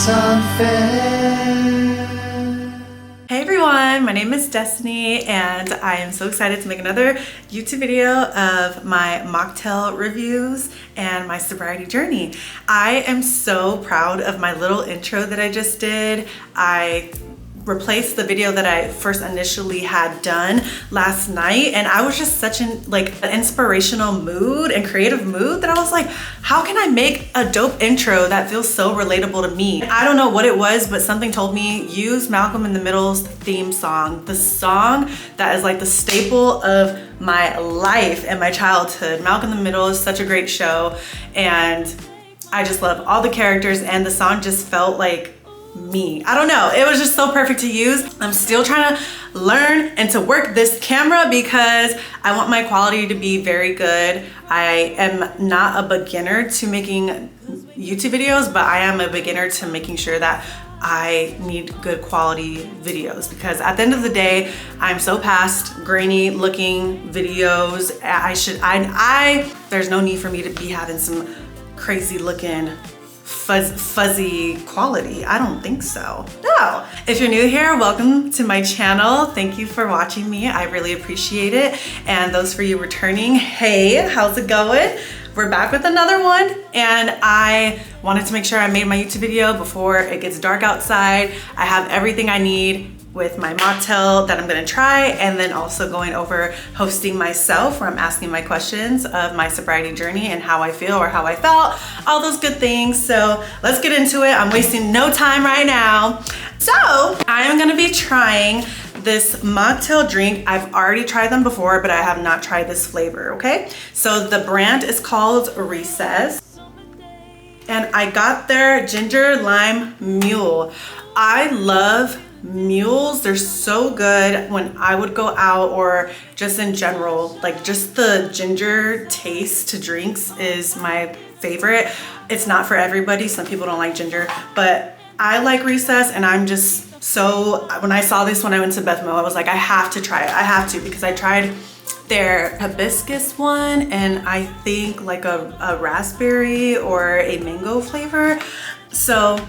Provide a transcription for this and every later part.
it's unfair. Hey everyone, my name is Destiny and I am so excited to make another YouTube video of my mocktail reviews and my sobriety journey. I am so proud of my little intro that I just did. I replaced the video that I first initially had done last night, and I was just such an inspirational mood and creative mood that I was like, how can I make a dope intro that feels so relatable to me? I don't know what it was, but something told me use Malcolm in the Middle's theme song, the song that is like the staple of my life and my childhood. Malcolm in the Middle is such a great show, and I just love all the characters, and the song just felt like me. I don't know, it was just so perfect to use. I'm still trying to learn and to work this camera because I want my quality to be very good. I am not a beginner to making YouTube videos, but I am a beginner to making sure that I need good quality videos, because at the end of the day, I'm so past grainy looking videos. There's no need for me to be having some crazy looking fuzzy quality. I don't think so. No. If you're new here, welcome to my channel. Thank you for watching me. I really appreciate it. And those for you returning, hey, how's it going? We're back with another one, and I wanted to make sure I made my YouTube video before it gets dark outside. I have everything I need with my mocktail that I'm gonna try, and then also going over hosting myself, where I'm asking my questions of my sobriety journey and how I feel or how I felt, all those good things. So let's get into it. I'm wasting no time right now. So I am gonna be trying this mocktail drink. I've already tried them before, but I have not tried this flavor, okay? So the brand is called Recess, and I got their ginger lime mule. I love mules. They're so good when I would go out or just in general. Like, just the ginger taste to drinks is my favorite. It's not for everybody. Some people don't like ginger, but I like Recess, and I'm just so, when I saw this when I went to Bethmo, I was like, I have to try it. I have to, because I tried their hibiscus one and I think like a raspberry or a mango flavor. So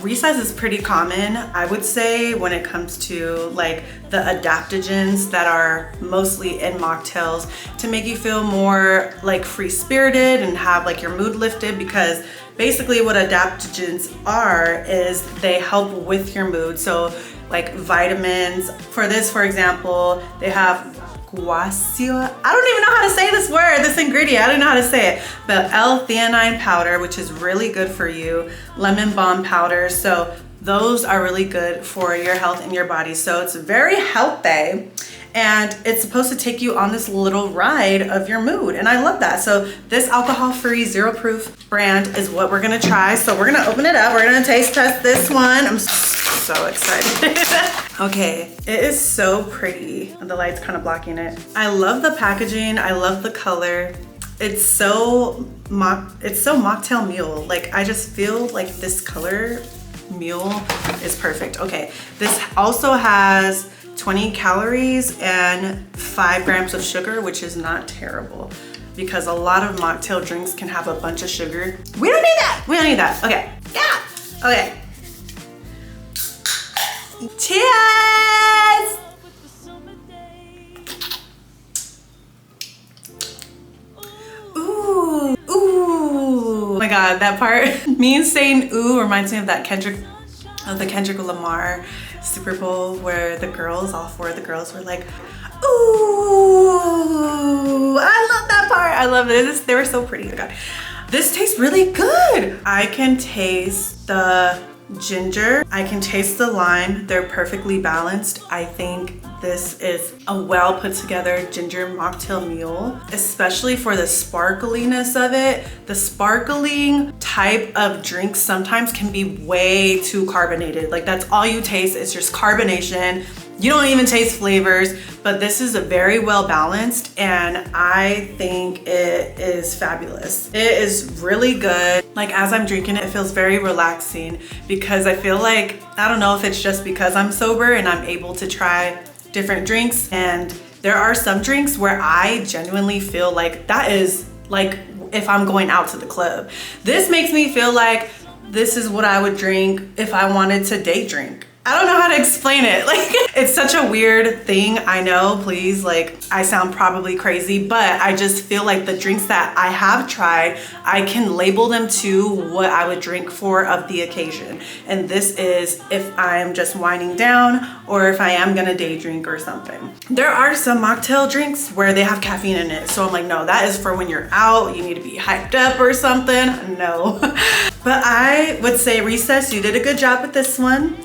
Recess is pretty common, I would say, when it comes to like the adaptogens that are mostly in mocktails to make you feel more like free-spirited and have like your mood lifted, because basically what adaptogens are is they help with your mood. So like vitamins, for this, for example, they have guasio. I don't even know how to say this word, this ingredient. I don't know how to say it. But L-theanine powder, which is really good for you. Lemon balm powder. So those are really good for your health and your body. So it's very healthy, and it's supposed to take you on this little ride of your mood. And I love that. So this alcohol-free Zero Proof brand is what we're gonna try. So we're gonna open it up. We're gonna taste test this one. I'm so excited. Okay, it is so pretty. The light's kind of blocking it. I love the packaging. I love the color. It's so mocktail mule. Like, I just feel like this color mule is perfect. Okay, this also has 20 calories and 5 grams of sugar, which is not terrible, because a lot of mocktail drinks can have a bunch of sugar. We don't need that. We don't need that. Okay. Yeah. Okay. Cheers! Ooh, ooh. Oh my God, that part, me saying ooh reminds me of that the Kendrick Lamar Super Bowl, where the girls, all 4 of the girls were like, ooh. I love that part. I love it. They were so pretty. Oh God. This tastes really good. I can taste the ginger. I can taste the lime. They're perfectly balanced. I think this is a well put together ginger mocktail mule, especially for the sparkliness of it. The sparkling type of drinks sometimes can be way too carbonated. Like, that's all you taste, it's just carbonation. You don't even taste flavors, but this is a very well balanced, and I think it is fabulous. It is really good. Like, as I'm drinking it, it feels very relaxing, because I feel like, I don't know if it's just because I'm sober and I'm able to try different drinks, and there are some drinks where I genuinely feel like that is like if I'm going out to the club. This makes me feel like this is what I would drink if I wanted to day drink. I don't know how to explain it. Like, it's such a weird thing. I know, please, like, I sound probably crazy, but I just feel like the drinks that I have tried, I can label them to what I would drink for of the occasion. And this is if I'm just winding down or if I am gonna day drink or something. There are some mocktail drinks where they have caffeine in it. So I'm like, no, that is for when you're out, you need to be hyped up or something. No. But I would say, Recess, you did a good job with this one.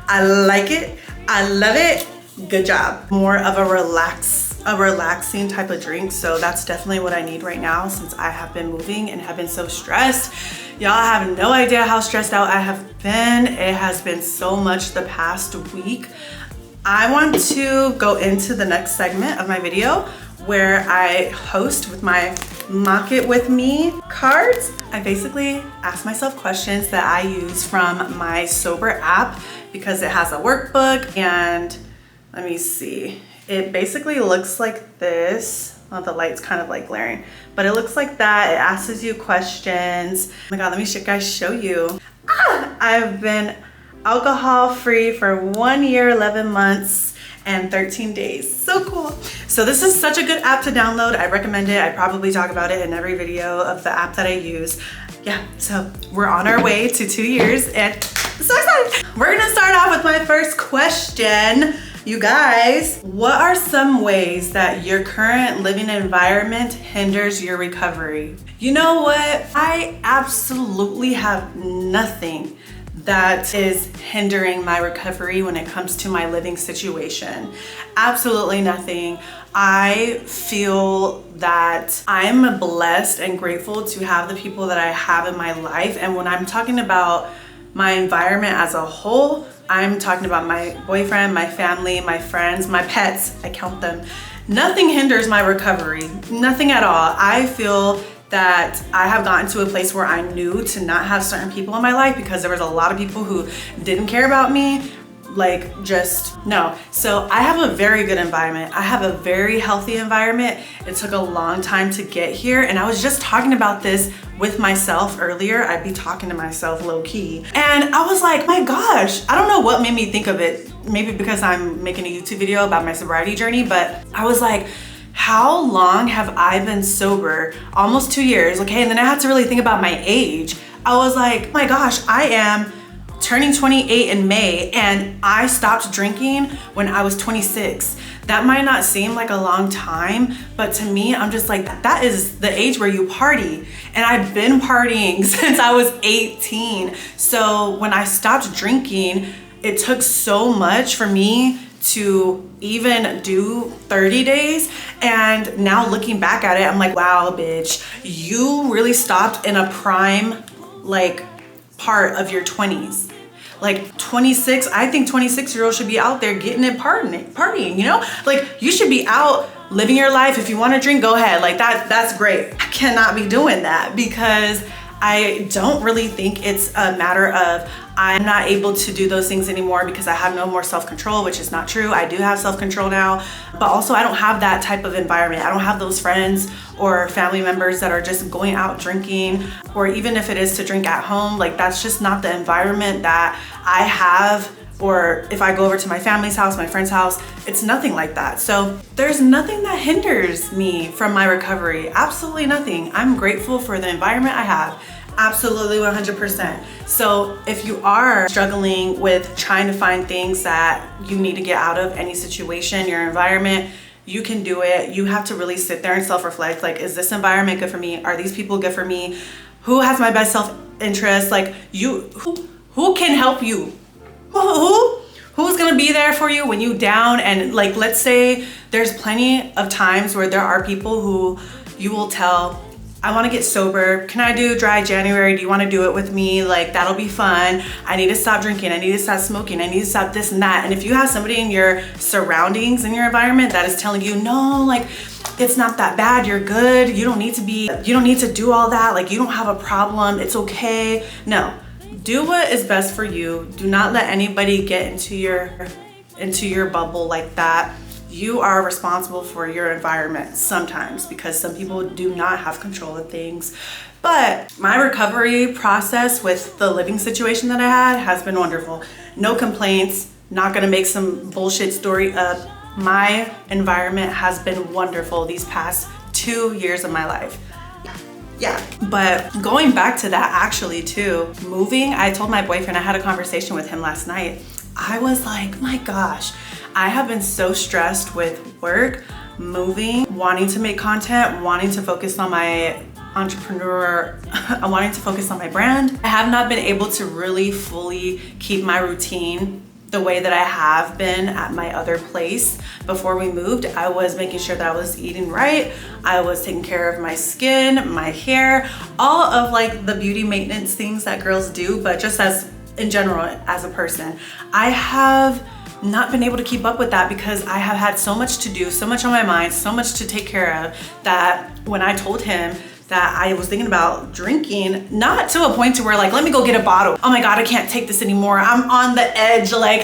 I like it. I love it. Good job. More of a relaxing type of drink. So that's definitely what I need right now since I have been moving and have been so stressed. Y'all have no idea how stressed out I have been. It has been so much the past week. I want to go into the next segment of my video where I host with my Mock It With Me cards. I basically ask myself questions that I use from my Sober app because it has a workbook, and let me see. It basically looks like this. Well, the light's kind of like glaring, but it looks like that. It asks you questions. Oh my God, let me guys show you. I've been alcohol free for 1 year, 11 months, and 13 days. So cool. So this is such a good app to download. I recommend it. I probably talk about it in every video of the app that I use. Yeah, so we're on our way to 2 years and so excited. We're gonna start off with my first question. You guys, what are some ways that your current living environment hinders your recovery? You know what? I absolutely have nothing that is hindering my recovery when it comes to my living situation. Absolutely nothing. I feel that I'm blessed and grateful to have the people that I have in my life. And when I'm talking about my environment as a whole, I'm talking about my boyfriend, my family, my friends, my pets. I count them. Nothing hinders my recovery. Nothing at all. I feel that I have gotten to a place where I knew to not have certain people in my life because there was a lot of people who didn't care about me, like just no. So I have a very good environment. I have a very healthy environment. It took a long time to get here, and I was just talking about this with myself earlier. I'd be talking to myself low key, and I was like, my gosh, I don't know what made me think of it. Maybe because I'm making a YouTube video about my sobriety journey, but I was like, how long have I been sober? Almost 2 years, okay? And then I had to really think about my age. I was like, oh my gosh, I am turning 28 in May, and I stopped drinking when I was 26. That might not seem like a long time, but to me, I'm just like, that is the age where you party. And I've been partying since I was 18. So when I stopped drinking, it took so much for me to even do 30 days. And now looking back at it, I'm like, wow, bitch, you really stopped in a prime, like, part of your 20s. Like 26, I think 26-year-olds should be out there getting it partying, you know? Like, you should be out living your life. If you want to drink, go ahead. Like that's great. I cannot be doing that because I don't really think it's a matter of I'm not able to do those things anymore because I have no more self-control, which is not true. I do have self-control now, but also I don't have that type of environment. I don't have those friends or family members that are just going out drinking, or even if it is to drink at home, like that's just not the environment that I have. Or if I go over to my family's house, my friend's house, it's nothing like that. So there's nothing that hinders me from my recovery. Absolutely nothing. I'm grateful for the environment I have. Absolutely 100%. So if you are struggling with trying to find things that you need to get out of any situation, your environment, you can do it. You have to really sit there and self-reflect. Like, is this environment good for me? Are these people good for me? Who has my best self-interest? Like, who can help you? Who's gonna be there for you when you down? And like, let's say there's plenty of times where there are people who you will tell, I want to get sober. Can I do dry January? Do you want to do it with me? Like, that'll be fun. I need to stop drinking. I need to stop smoking. I need to stop this and that. And if you have somebody in your surroundings, in your environment that is telling you, no, like, it's not that bad. You're good. You don't need to do all that. Like, you don't have a problem. It's okay. No, do what is best for you. Do not let anybody get into your bubble like that. you are responsible for your environment sometimes, because some people do not have control of things. But my recovery process with the living situation that I had has been wonderful. No complaints, not gonna make some bullshit story up. My environment has been wonderful these past 2 years of my life. Yeah, but going back to that actually too, moving, I told my boyfriend, I had a conversation with him last night. I was like, my gosh, I have been so stressed with work, moving, wanting to make content, wanting to focus on my wanting to focus on my brand. I have not been able to really fully keep my routine the way that I have been at my other place. Before we moved, I was making sure that I was eating right. I was taking care of my skin, my hair, all of like the beauty maintenance things that girls do, but just as in general, as a person. I have not been able to keep up with that because I have had so much to do, so much on my mind, so much to take care of, that when I told him that I was thinking about drinking, not to a point to where like, let me go get a bottle. Oh my God, I can't take this anymore. I'm on the edge. Like,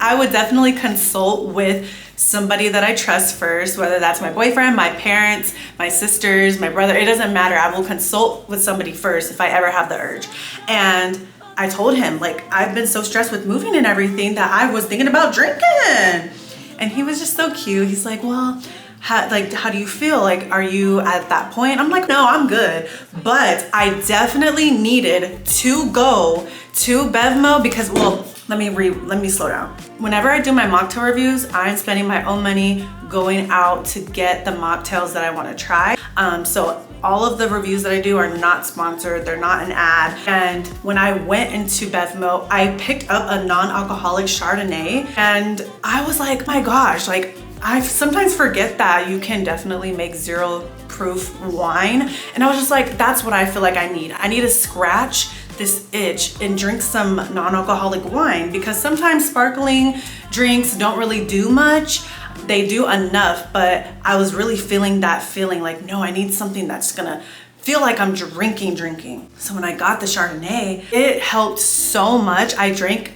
I would definitely consult with somebody that I trust first, whether that's my boyfriend, my parents, my sisters, my brother, it doesn't matter. I will consult with somebody first if I ever have the urge. And I told him, like, I've been so stressed with moving and everything that I was thinking about drinking. And he was just so cute. He's like, well, how do you feel? Like, are you at that point? I'm like, no, I'm good. But I definitely needed to go to Bevmo because, well, let me slow down. Whenever I do my mocktail reviews, I'm spending my own money going out to get the mocktails that I want to try. So all of the reviews that I do are not sponsored, they're not an ad. And when I went into Bevmo, I picked up a non-alcoholic Chardonnay and I was like, my gosh, like, I sometimes forget that you can definitely make zero proof wine. And I was just like, that's what I feel like I need. I need to scratch this itch and drink some non-alcoholic wine, because sometimes sparkling drinks don't really do much. They do enough, but I was really feeling that feeling like, no, I need something that's gonna feel like I'm drinking. So when I got the Chardonnay, it helped so much. I drank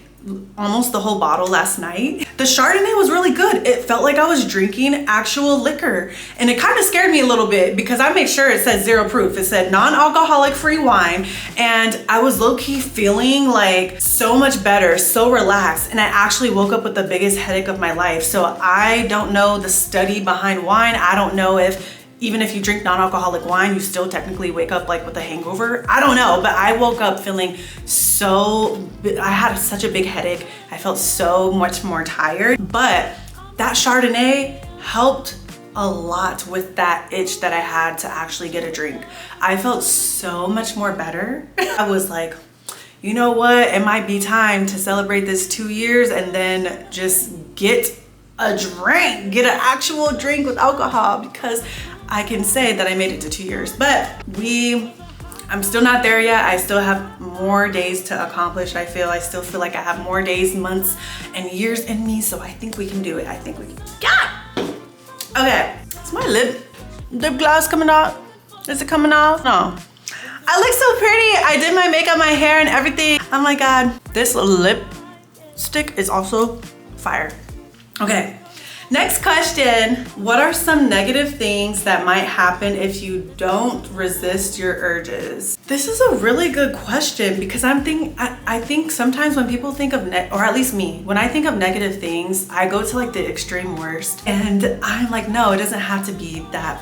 almost the whole bottle last night. The Chardonnay was really good. It felt like I was drinking actual liquor. And it kind of scared me a little bit because I made sure it said zero proof. It said non-alcoholic free wine. And I was low-key feeling like so much better, so relaxed. And I actually woke up with the biggest headache of my life. So I don't know the study behind wine. I don't know if even if you drink non-alcoholic wine, you still technically wake up like with a hangover. I don't know, but I woke up feeling I had such a big headache. I felt so much more tired, but that Chardonnay helped a lot with that itch that I had to actually get a drink. I felt so much more better. I was like, you know what? It might be time to celebrate this 2 years and then just get a drink, get an actual drink with alcohol, because I can say that I made it to 2 years, but I'm still not there yet. I still have more days to accomplish. I still feel like I have more days, months, and years in me, so I think we can do it. I think we can. Yeah! Okay, is my lip gloss coming off? Is it coming off? No. I look so pretty. I did my makeup, my hair, and everything. Oh my God. This lipstick is also fire. Okay. Next question, what are some negative things that might happen if you don't resist your urges? This is a really good question because I think sometimes when people think of, or at least me, when I think of negative things, I go to like the extreme worst. And I'm like, no, it doesn't have to be that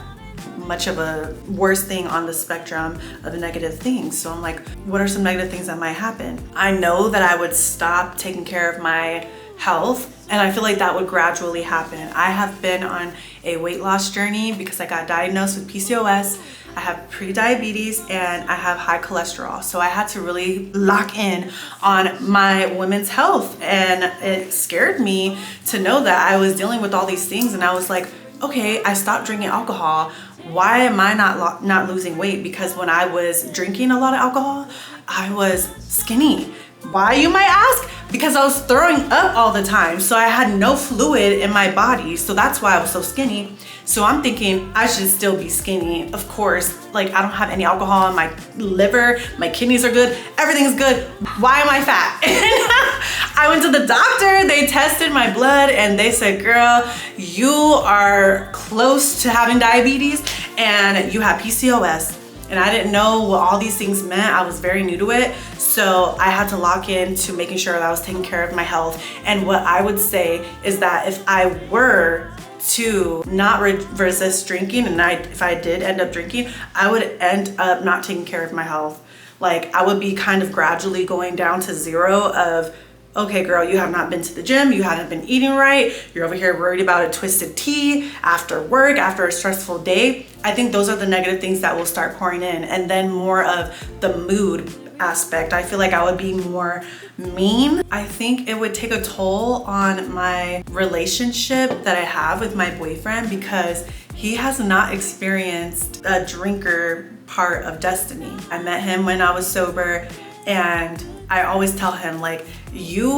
much of a worst thing on the spectrum of negative things. So I'm like, what are some negative things that might happen? I know that I would stop taking care of my health, and I feel like that would gradually happen. I have been on a weight loss journey because I got diagnosed with PCOS. I have pre-diabetes and I have high cholesterol. So I had to really lock in on my women's health, and it scared me to know that I was dealing with all these things. And I was like, okay, I stopped drinking alcohol. Why am I not losing weight? Because when I was drinking a lot of alcohol, I was skinny. Why, you might ask? Because I was throwing up all the time. So I had no fluid in my body. So that's why I was so skinny. So I'm thinking I should still be skinny. Of course, like I don't have any alcohol in my liver. My kidneys are good. Everything's good. Why am I fat? I went to the doctor, they tested my blood and they said, girl, you are close to having diabetes and you have PCOS. And I didn't know what all these things meant. I was very new to it. So I had to lock in to making sure that I was taking care of my health. And what I would say is that if I were to not resist drinking, and if I did end up drinking, I would end up not taking care of my health. Like, I would be kind of gradually going down to zero of, okay, girl, you have not been to the gym, you haven't been eating right, you're over here worried about a twisted tea after work, after a stressful day. I think those are the negative things that will start pouring in. And then more of the mood aspect. I feel like I would be more mean. I think it would take a toll on my relationship that I have with my boyfriend because he has not experienced a drinker part of Destiny. I met him when I was sober, and I always tell him, like, you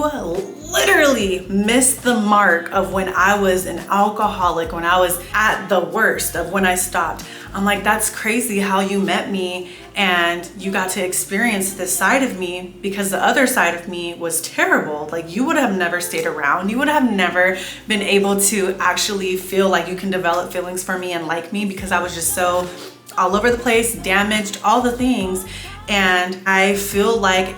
literally missed the mark of when I was an alcoholic, when I was at the worst of when I stopped. I'm like, that's crazy how you met me and you got to experience this side of me, because the other side of me was terrible. Like, you would have never stayed around. You would have never been able to actually feel like you can develop feelings for me and like me, because I was just so all over the place, damaged, all the things. And I feel like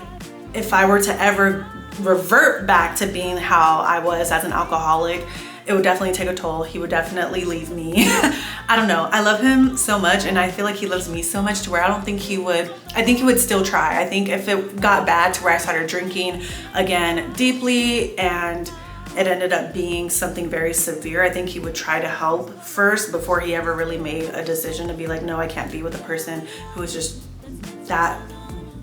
if I were to ever revert back to being how I was as an alcoholic, it would definitely take a toll. He would definitely leave me. I don't know. I love him so much, and I feel like he loves me so much to where I don't think he would, I think he would still try. I think if it got bad to where I started drinking again deeply and it ended up being something very severe, I think he would try to help first before he ever really made a decision to be like, no, I can't be with a person who is just that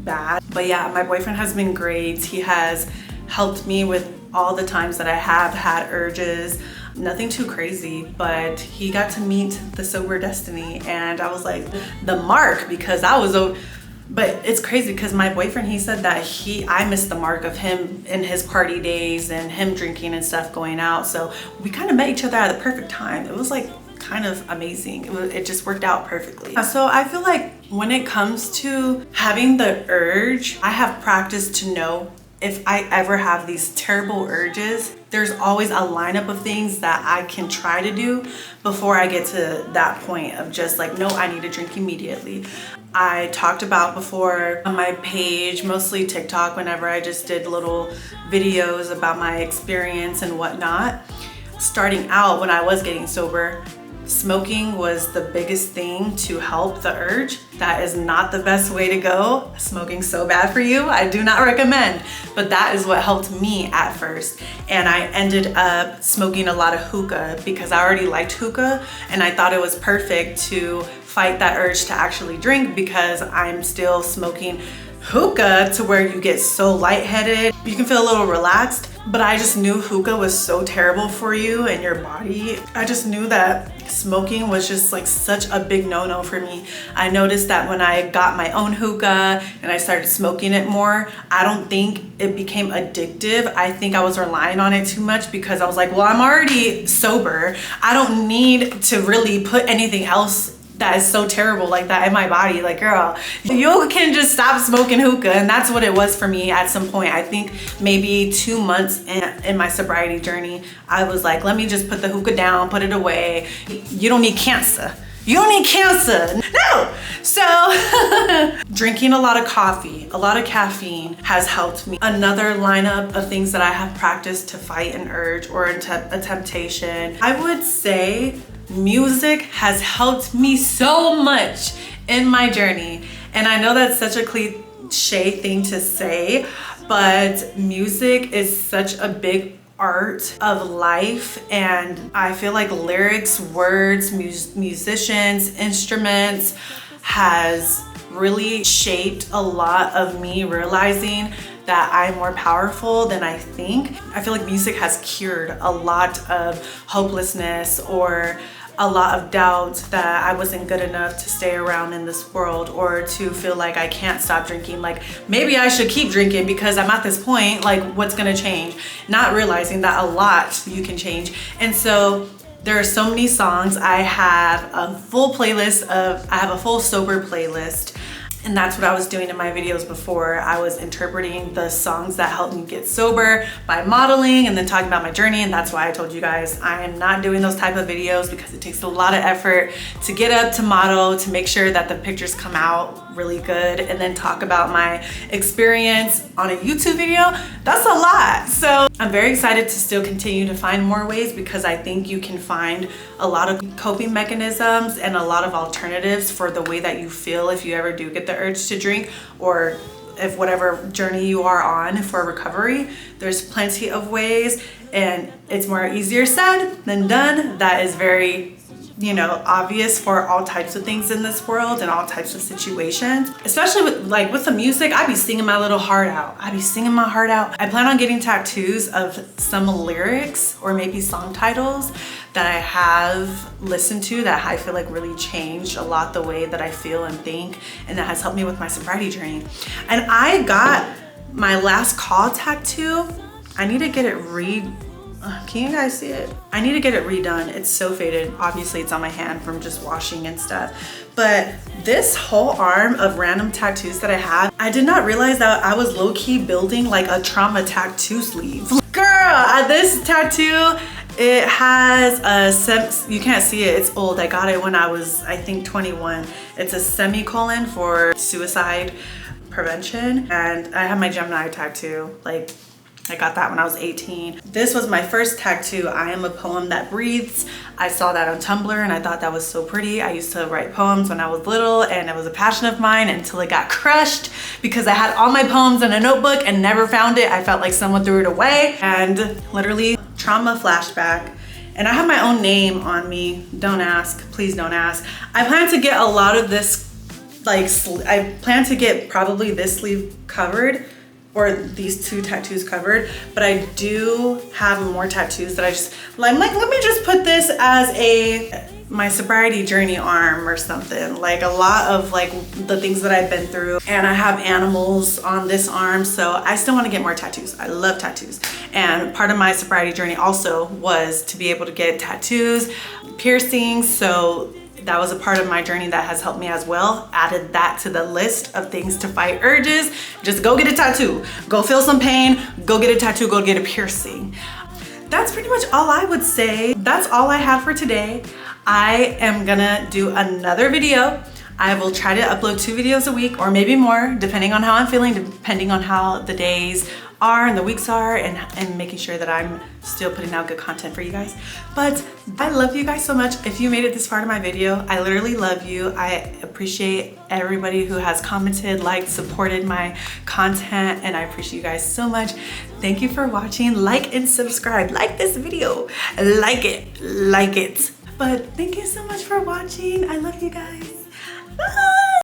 bad. But yeah, my boyfriend has been great. He has helped me with all the times that I have had urges. Nothing too crazy, but he got to meet the sober Destiny, and I was like, the mark, because I was but it's crazy because my boyfriend, he said that I missed the mark of him in his party days and him drinking and stuff, going out. So we kind of met each other at the perfect time. It was like kind of amazing. It just worked out perfectly. So I feel like when it comes to having the urge, I have practiced to know if I ever have these terrible urges, there's always a lineup of things that I can try to do before I get to that point of just like, no, I need to drink immediately. I talked about before on my page, mostly TikTok, whenever I just did little videos about my experience and whatnot. Starting out when I was getting sober, smoking was the biggest thing to help the urge. That is not the best way to go. Smoking's so bad for you. I do not recommend, but that is what helped me at first. And I ended up smoking a lot of hookah because I already liked hookah, and I thought it was perfect to fight that urge to actually drink, because I'm still smoking hookah to where you get so lightheaded. You can feel a little relaxed, but I just knew hookah was so terrible for you and your body. I just knew that smoking was just like such a big no-no for me. I noticed that when I got my own hookah and I started smoking it more, I don't think it became addictive. I think I was relying on it too much because I was like, well, I'm already sober. I don't need to really put anything else that is so terrible like that in my body. Like, girl, you can just stop smoking hookah. And that's what it was for me at some point. I think maybe 2 months in my sobriety journey, I was like, let me just put the hookah down, put it away. You don't need cancer. You don't need cancer. No. So drinking a lot of coffee, a lot of caffeine has helped me. Another lineup of things that I have practiced to fight an urge or a temptation, I would say music has helped me so much in my journey. And I know that's such a cliche thing to say, but music is such a big art of life. And I feel like lyrics, words, musicians, instruments has really shaped a lot of me realizing that I'm more powerful than I think. I feel like music has cured a lot of hopelessness or a lot of doubt that I wasn't good enough to stay around in this world, or to feel like I can't stop drinking. Like, maybe I should keep drinking because I'm at this point, like, what's gonna change? Not realizing that a lot you can change. And so there are so many songs. I have a full sober playlist, And that's what I was doing in my videos before. I was interpreting the songs that helped me get sober by modeling and then talking about my journey. And that's why I told you guys I am not doing those type of videos, because it takes a lot of effort to get up, to model, to make sure that the pictures come out really good, and then talk about my experience on a YouTube video. That's a lot. So I'm very excited to still continue to find more ways, because I think you can find a lot of coping mechanisms and a lot of alternatives for the way that you feel if you ever do get the urge to drink, or if whatever journey you are on for recovery. There's plenty of ways, and it's more easier said than done. That is very, you know, obvious for all types of things in this world and all types of situations. Especially with the music, I be singing my little heart out. I be singing my heart out. I plan on getting tattoos of some lyrics or maybe song titles that I have listened to that I feel like really changed a lot the way that I feel and think, and that has helped me with my sobriety journey. And I got my last call tattoo. I need to get it can you guys see it? I need to get it redone. It's so faded. Obviously it's on my hand from just washing and stuff. But this whole arm of random tattoos that I have, I did not realize that I was low-key building like a trauma tattoo sleeve. Girl, this tattoo, it has a, you can't see it, it's old. I got it when I was, I think, 21. It's a semicolon for suicide prevention. And I have my Gemini tattoo. Like, I got that when I was 18. This was my first tattoo. I am a poem that breathes. I saw that on Tumblr and I thought that was so pretty. I used to write poems when I was little, and it was a passion of mine until it got crushed because I had all my poems in a notebook and never found it. I felt like someone threw it away, and literally trauma flashback. And I have my own name on me. Don't ask, please don't ask. I plan to get a lot of this, like, I plan to get probably this sleeve covered, or these two tattoos covered, but I do have more tattoos that I'm like, let me just put this as my sobriety journey arm or something. Like a lot of like the things that I've been through, and I have animals on this arm, so I still want to get more tattoos. I love tattoos, and part of my sobriety journey also was to be able to get tattoos, piercings, so that was a part of my journey that has helped me as well. Added that to the list of things to fight urges. Just go get a tattoo, go feel some pain, go get a tattoo, go get a piercing. That's pretty much all I would say. That's all I have for today. I am gonna do another video. I will try to upload 2 videos a week, or maybe more, depending on how I'm feeling, depending on how the days are and the weeks are, and making sure that I'm still putting out good content for you guys. But I love you guys so much. If you made it this far to my video, I literally love you. I appreciate everybody who has commented, liked, supported my content, and I appreciate you guys so much. Thank you for watching. Like and subscribe. Like this video. Like it. But thank you so much for watching. I love you guys. Bye.